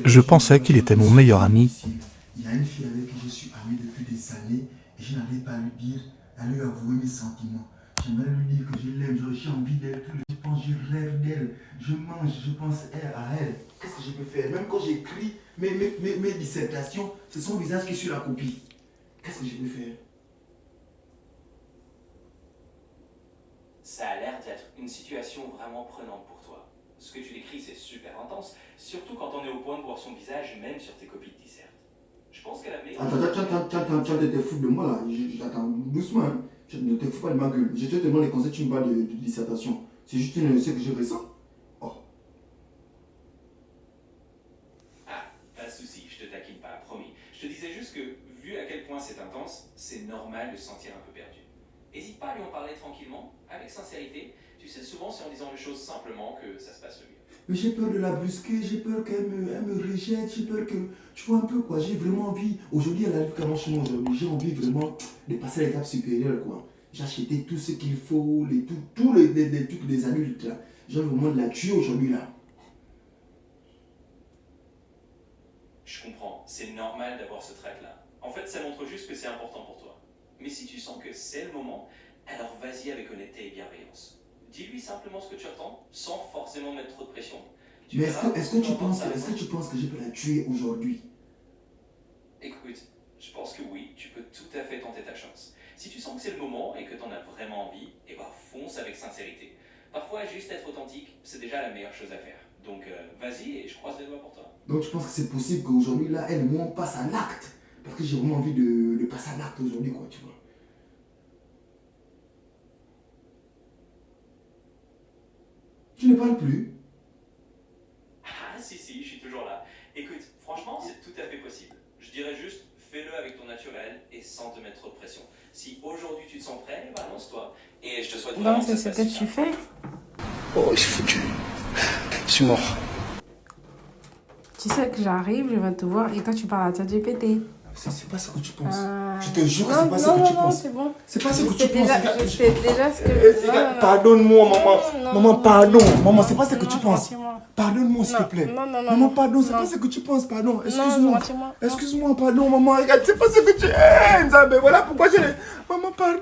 Je pensais qu'il était mon meilleur ami. Il y a une fille avec qui je suis ami depuis des années et je n'arrive pas à lui dire, à lui avouer mes sentiments. J'aimerais lui dire que je l'aime, j'ai envie d'elle, je pense, je rêve d'elle, je mange, je pense à elle. Qu'est-ce que je peux faire? Même quand j'écris mes dissertations, c'est son visage qui est sur la copie. Qu'est-ce que je peux faire? Ça a l'air d'être une situation vraiment prenante pour toi. Ce que tu décris, c'est super intense, surtout quand on est au point de voir son visage, même sur tes copies de dissert. Je pense qu'elle a meilleure... Attends, tu te fous de moi là. J'attends doucement. Hein. Ne te fous pas de ma gueule. Je te demande les conseils, tu me parles de dissertation. C'est juste ce que je ressens. Oh. Ah, pas de soucis, je te taquine pas, promis. Je te disais juste que, vu à quel point c'est intense, c'est normal de se sentir un peu perdu. N'hésite pas à lui en parler tranquillement, avec sincérité. Tu sais, souvent c'est en disant les choses simplement que ça se passe le mieux. Mais j'ai peur de la brusquer, j'ai peur qu'elle me rejette, j'ai peur que... Tu vois un peu quoi, j'ai vraiment envie... Aujourd'hui, elle arrive comment chez moi aujourd'hui, j'ai envie vraiment de passer à l'étape supérieure quoi. J'ai acheté tout ce qu'il faut, tous les trucs des adultes là. J'ai vraiment de la tuer aujourd'hui là. Je comprends, c'est normal d'avoir ce trait-là. En fait, ça montre juste que c'est important pour toi. Mais si tu sens que c'est le moment, alors vas-y avec honnêteté et bienveillance. Dis-lui simplement ce que tu attends, sans forcément mettre trop de pression. Mais est-ce que tu penses que je peux la tuer aujourd'hui? Écoute, je pense que oui, tu peux tout à fait tenter ta chance. Si tu sens que c'est le moment et que tu en as vraiment envie, eh ben fonce avec sincérité. Parfois, juste être authentique, c'est déjà la meilleure chose à faire. Donc vas-y et je croise les doigts pour toi. Donc tu penses que c'est possible qu'aujourd'hui là, elle et moi on passe à l'acte? Parce que j'ai vraiment envie de passer à l'acte aujourd'hui quoi, tu vois. Tu ne parles plus? Ah si, je suis toujours là. Écoute, franchement, c'est tout à fait possible. Je dirais juste, fais-le avec ton naturel et sans te mettre trop de pression. Si aujourd'hui tu te sens prêt, bah lance-toi. Et je te souhaite vraiment Donc, c'est ce que tu fais. Oh, je suis foutu. Je suis mort. Tu sais que j'arrive, je vais te voir et toi, tu parles à ChatGPT. C'est pas ce que tu penses. Je te jure que c'est pas ce que tu Non, penses. c'est bon. C'est pas ce que Je sais tu penses. déjà ce que... Non. Pardonne-moi, maman. Non, Maman, pardon. Maman, c'est pas ce que non, tu penses. gentiment. Pardonne-moi, s'il te Non, plaît. non, Maman, pardon, c'est non. pas ce que tu penses. Pardon, Non, excuse-moi. gentiment, non. Excuse-moi, pardon, maman. Regarde, c'est pas ce que tu aimes. Mais voilà pourquoi je l'ai. Maman, pardon.